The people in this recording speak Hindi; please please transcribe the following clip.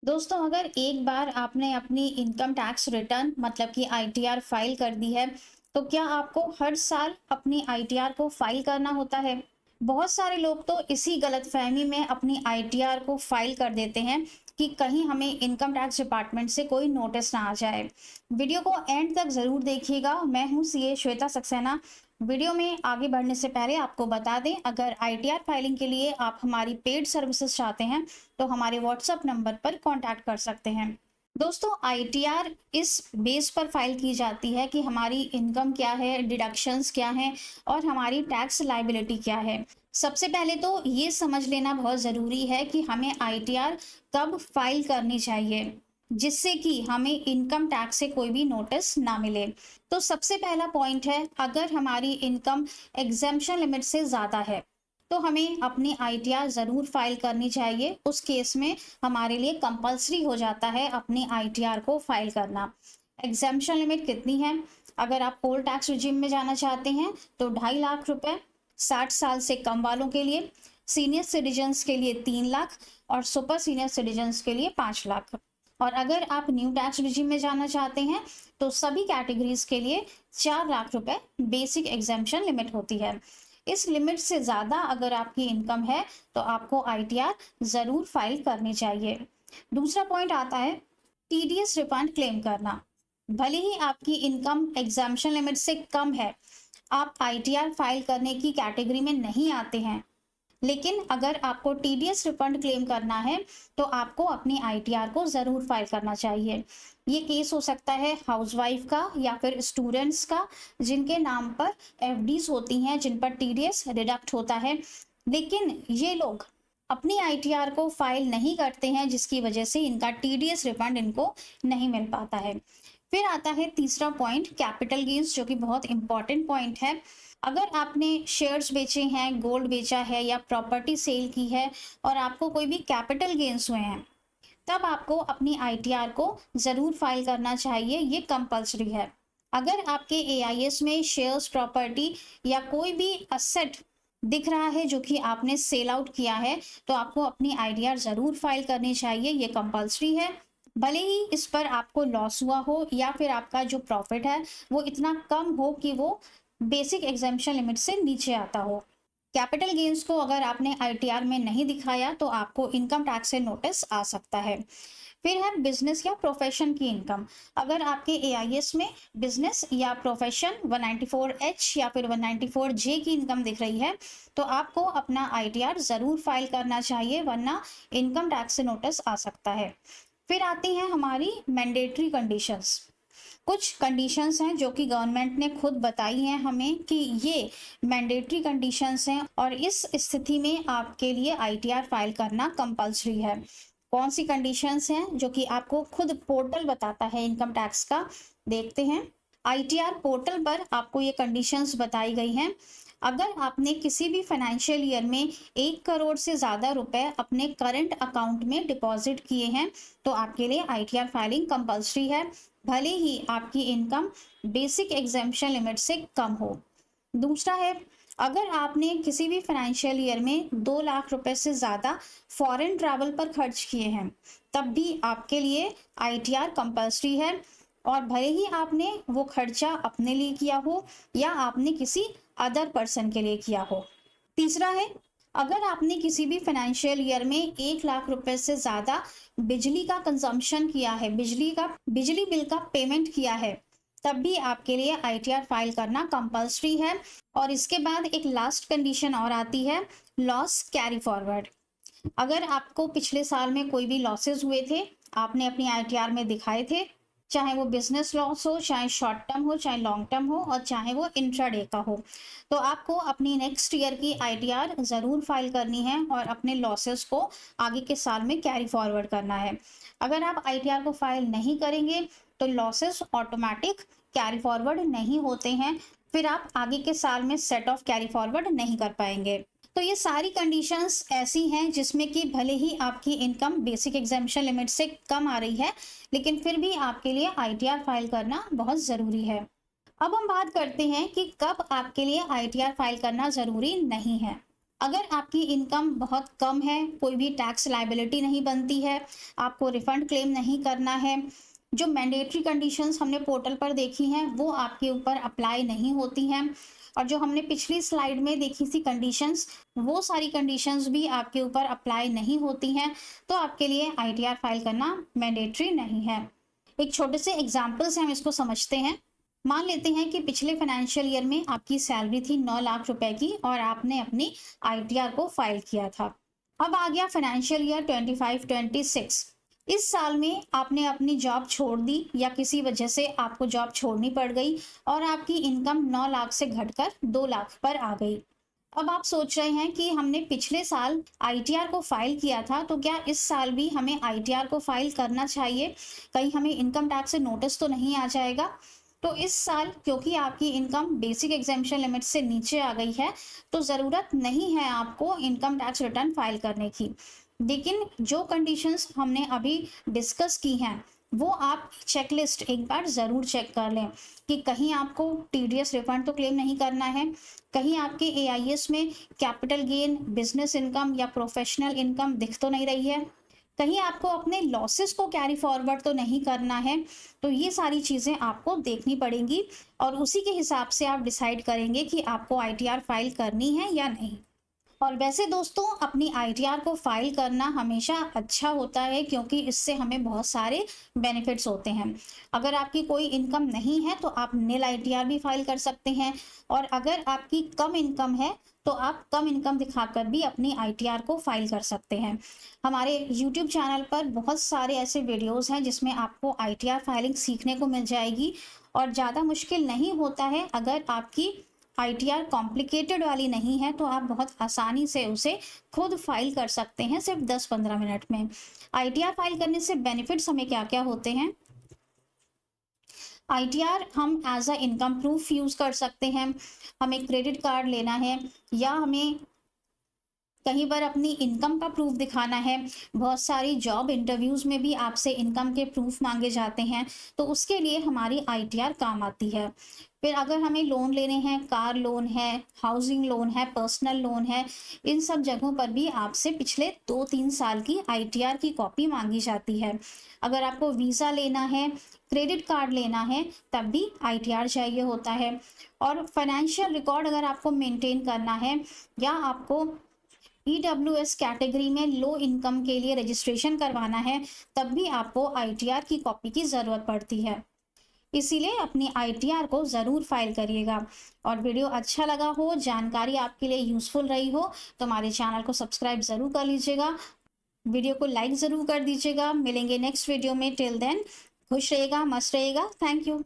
दोस्तों, अगर एक बार आपने अपनी इनकम टैक्स रिटर्न मतलब कि आईटीआर फाइल कर दी है, तो क्या आपको हर साल अपनी आईटीआर को फाइल करना होता है? बहुत सारे लोग तो इसी गलतफहमी में अपनी आईटीआर को फाइल कर देते हैं कि कहीं हमें इनकम टैक्स डिपार्टमेंट से कोई नोटिस ना आ जाए। वीडियो को एंड तक जरूर देखिएगा। मैं हूं सीए श्वेता सक्सेना। वीडियो में आगे बढ़ने से पहले आपको बता दें, अगर आईटीआर फाइलिंग के लिए आप हमारी पेड सर्विसेज चाहते हैं तो हमारे व्हाट्सएप नंबर पर कांटेक्ट कर सकते हैं। दोस्तों, आईटीआर इस बेस पर फाइल की जाती है कि हमारी इनकम क्या है, डिडक्शंस क्या हैं और हमारी टैक्स लायबिलिटी क्या है। सबसे पहले तो ये समझ लेना बहुत ज़रूरी है कि हमें आईटीआर कब फाइल करनी चाहिए, जिससे कि हमें इनकम टैक्स से कोई भी नोटिस ना मिले। तो सबसे पहला पॉइंट है, अगर हमारी इनकम एग्जेम्पशन लिमिट से ज़्यादा है तो हमें अपनी आईटीआर ज़रूर फाइल करनी चाहिए। उस केस में हमारे लिए कंपलसरी हो जाता है अपनी आईटीआर को फाइल करना। एग्जेम्पशन लिमिट कितनी है? अगर आप पोल टैक्स रिजीम में जाना चाहते हैं तो 2.5 लाख रुपए, 60 साल से कम वालों के लिए, सीनियर सिटीजन्स के लिए 3 लाख और सुपर सीनियर सिटीजन्स के लिए 5 लाख। और अगर आप न्यू टैक्स रिजीम में जाना चाहते हैं तो सभी कैटेगरीज के लिए 4 लाख रुपए बेसिक एग्जेम्पशन लिमिट होती है। इस लिमिट से ज़्यादा अगर आपकी इनकम है तो आपको आईटीआर ज़रूर फाइल करनी चाहिए। दूसरा पॉइंट आता है टीडीएस रिफंड क्लेम करना। भले ही आपकी इनकम एग्जाम्पशन लिमिट से कम है, आप आईटीआर फाइल करने की कैटेगरी में नहीं आते हैं, लेकिन अगर आपको टीडीएस रिफंड क्लेम करना है तो आपको अपनी आईटीआर को ज़रूर फाइल करना चाहिए। ये केस हो सकता है हाउसवाइफ का या फिर स्टूडेंट्स का, जिनके नाम पर एफडीज होती हैं, जिन पर टीडीएस डिडक्ट होता है, लेकिन ये लोग अपनी आईटीआर को फाइल नहीं करते हैं, जिसकी वजह से इनका टीडीएस रिफंड इनको नहीं मिल पाता है। फिर आता है तीसरा पॉइंट, कैपिटल गेन्स, जो कि बहुत इंपॉर्टेंट पॉइंट है। अगर आपने शेयर्स बेचे हैं, गोल्ड बेचा है या प्रॉपर्टी सेल की है और आपको कोई भी कैपिटल गेन्स हुए हैं, तब आपको अपनी आईटीआर को ज़रूर फाइल करना चाहिए। ये कंपलसरी है। अगर आपके एआईएस में शेयर्स, प्रॉपर्टी या कोई भी असेट दिख रहा है जो कि आपने सेल आउट किया है, तो आपको अपनी आईटीआर ज़रूर फाइल करनी चाहिए। ये कंपलसरी है। भले ही इस पर आपको लॉस हुआ हो या फिर आपका जो प्रॉफिट है वो इतना कम हो कि वो बेसिक एग्जेम्पशन लिमिट से नीचे आता हो। कैपिटल गेन्स को अगर आपने आईटीआर में नहीं दिखाया तो आपको इनकम टैक्स से नोटिस आ सकता है। फिर है बिजनेस या प्रोफेशन की इनकम। अगर आपके एआईएस में बिजनेस या प्रोफेशन 194H या फिर 194J की इनकम दिख रही है तो आपको अपना आईटीआर ज़रूर फाइल करना चाहिए, वरना इनकम टैक्स से नोटिस आ सकता है। फिर आती हैं हमारी मैंडेटरी कंडीशंस। कुछ कंडीशंस हैं जो कि गवर्नमेंट ने खुद बताई हैं हमें कि ये मैंडेटरी कंडीशंस हैं और इस स्थिति में आपके लिए आईटीआर फाइल करना कंपलसरी है। कौन सी कंडीशंस हैं जो कि आपको खुद पोर्टल बताता है इनकम टैक्स का? देखते हैं। आईटीआर पोर्टल पर आपको ये कंडीशंस बताई गई हैं। अगर आपने किसी भी फाइनेंशियल ईयर में 1 करोड़ से ज़्यादा रुपए अपने करंट अकाउंट में डिपॉजिट किए हैं तो आपके लिए आईटीआर फाइलिंग कंपलसरी है, भले ही आपकी इनकम बेसिक एग्जेम्पशन लिमिट से कम हो। दूसरा है, अगर आपने किसी भी फाइनेंशियल ईयर में 2 लाख रुपए से ज़्यादा फॉरेन ट्रैवल पर खर्च किए हैं, तब भी आपके लिए आईटीआर कंपलसरी है, और भले ही आपने वो खर्चा अपने लिए किया हो या आपने किसी अदर पर्सन के लिए किया हो। तीसरा है, अगर आपने किसी भी फाइनेंशियल ईयर में 1 लाख रुपए से ज़्यादा बिजली का कंजम्पशन किया है, बिजली बिल का पेमेंट किया है, तब भी आपके लिए आईटीआर फाइल करना कंपलसरी है। और इसके बाद एक लास्ट कंडीशन और आती है, लॉस कैरी फॉरवर्ड। अगर आपको पिछले साल में कोई भी लॉसेस हुए थे, आपने अपनी आईटीआर में दिखाए थे, चाहे वो बिजनेस लॉस हो, चाहे शॉर्ट टर्म हो, चाहे लॉन्ग टर्म हो और चाहे वो इंट्राडे का हो, तो आपको अपनी नेक्स्ट ईयर की आईटीआर ज़रूर फाइल करनी है और अपने लॉसेस को आगे के साल में कैरी फॉरवर्ड करना है। अगर आप आईटीआर को फाइल नहीं करेंगे तो लॉसेस ऑटोमेटिक कैरी फॉरवर्ड नहीं होते हैं, फिर आप आगे के साल में सेट ऑफ कैरी फॉरवर्ड नहीं कर पाएंगे। तो ये सारी कंडीशंस ऐसी हैं जिसमें कि भले ही आपकी इनकम बेसिक एग्जेम्पशन लिमिट से कम आ रही है, लेकिन फिर भी आपके लिए आईटीआर फाइल करना बहुत ज़रूरी है। अब हम बात करते हैं कि कब आपके लिए आईटीआर फाइल करना ज़रूरी नहीं है। अगर आपकी इनकम बहुत कम है, कोई भी टैक्स लायबिलिटी नहीं बनती है, आपको रिफंड क्लेम नहीं करना है, जो मैंडेटरी कंडीशंस हमने पोर्टल पर देखी हैं, वो आपके ऊपर अप्लाई नहीं होती हैं, और जो हमने पिछली स्लाइड में देखी थी कंडीशंस, वो सारी कंडीशंस भी आपके ऊपर अप्लाई नहीं होती हैं, तो आपके लिए आईटीआर फाइल करना मैंडेटरी नहीं है। एक छोटे से एग्जाम्पल से हम इसको समझते हैं। मान लेते हैं कि पिछले फाइनेंशियल ईयर में आपकी सैलरी थी 9 लाख रुपए की और आपने अपनी आईटीआर को फाइल किया था। अब आ गया फाइनेंशियल ईयर 25-26। इस साल में आपने अपनी जॉब छोड़ दी या किसी वजह से आपको जॉब छोड़नी पड़ गई और आपकी इनकम 9 लाख से घटकर 2 लाख पर आ गई। अब आप सोच रहे हैं कि हमने पिछले साल आईटीआर को फाइल किया था, तो क्या इस साल भी हमें आईटीआर को फाइल करना चाहिए? कहीं हमें इनकम टैक्स से नोटिस तो नहीं आ जाएगा? तो इस साल क्योंकि आपकी इनकम बेसिक एग्जेम्पशन लिमिट से नीचे आ गई है, तो ज़रूरत नहीं है आपको इनकम टैक्स रिटर्न फाइल करने की। लेकिन जो कंडीशंस हमने अभी डिस्कस की हैं, वो आप चेकलिस्ट एक बार ज़रूर चेक कर लें कि कहीं आपको टीडीएस रिफंड तो क्लेम नहीं करना है, कहीं आपके एआईएस में कैपिटल गेन, बिजनेस इनकम या प्रोफेशनल इनकम दिख तो नहीं रही है, कहीं आपको अपने लॉसेस को कैरी फॉरवर्ड तो नहीं करना है। तो ये सारी चीज़ें आपको देखनी पड़ेंगी और उसी के हिसाब से आप डिसाइड करेंगे कि आपको आईटीआर फाइल करनी है या नहीं। और वैसे दोस्तों, अपनी आईटीआर को फाइल करना हमेशा अच्छा होता है क्योंकि इससे हमें बहुत सारे बेनिफिट्स होते हैं। अगर आपकी कोई इनकम नहीं है तो आप निल आईटीआर भी फाइल कर सकते हैं, और अगर आपकी कम इनकम है तो आप कम इनकम दिखाकर भी अपनी आईटीआर को फाइल कर सकते हैं। हमारे यूट्यूब चैनल पर बहुत सारे ऐसे वीडियोज़ हैं जिसमें आपको आईटीआर फाइलिंग सीखने को मिल जाएगी, और ज़्यादा मुश्किल नहीं होता है। अगर आपकी आईटीआर कॉम्प्लिकेटेड वाली नहीं है तो आप बहुत आसानी से उसे खुद फाइल कर सकते हैं, सिर्फ 10-15 मिनट में। आईटीआर फाइल करने से बेनिफिट्स हमें क्या-क्या होते हैं? आईटीआर हम as a income proof use कर सकते हैं। हमें क्रेडिट कार्ड लेना है या हमें कहीं पर अपनी इनकम का प्रूफ दिखाना है, बहुत सारी जॉब इंटरव्यूज़ में भी आपसे इनकम के प्रूफ मांगे जाते हैं, तो उसके लिए हमारी आईटीआर काम आती है। फिर अगर हमें लोन लेने हैं, कार लोन है, हाउसिंग लोन है, पर्सनल लोन है, इन सब जगहों पर भी आपसे पिछले 2-3 साल की आईटीआर की कॉपी मांगी जाती है। अगर आपको वीज़ा लेना है, क्रेडिट कार्ड लेना है, तब भी आईटीआर चाहिए होता है। और फाइनेंशियल रिकॉर्ड अगर आपको मेंटेन करना है या आपको ईडब्ल्यूएस कैटेगरी में लो इनकम के लिए रजिस्ट्रेशन करवाना है, तब भी आपको आईटीआर की कॉपी की ज़रूरत पड़ती है। इसीलिए अपनी आईटीआर को ज़रूर फाइल करिएगा। और वीडियो अच्छा लगा हो, जानकारी आपके लिए यूज़फुल रही हो, तो हमारे चैनल को सब्सक्राइब ज़रूर कर लीजिएगा। वीडियो को लाइक ज़रूर कर दीजिएगा। मिलेंगे नेक्स्ट वीडियो में। टिल देन खुश रहिएगा, मस्त रहिएगा। Thank you.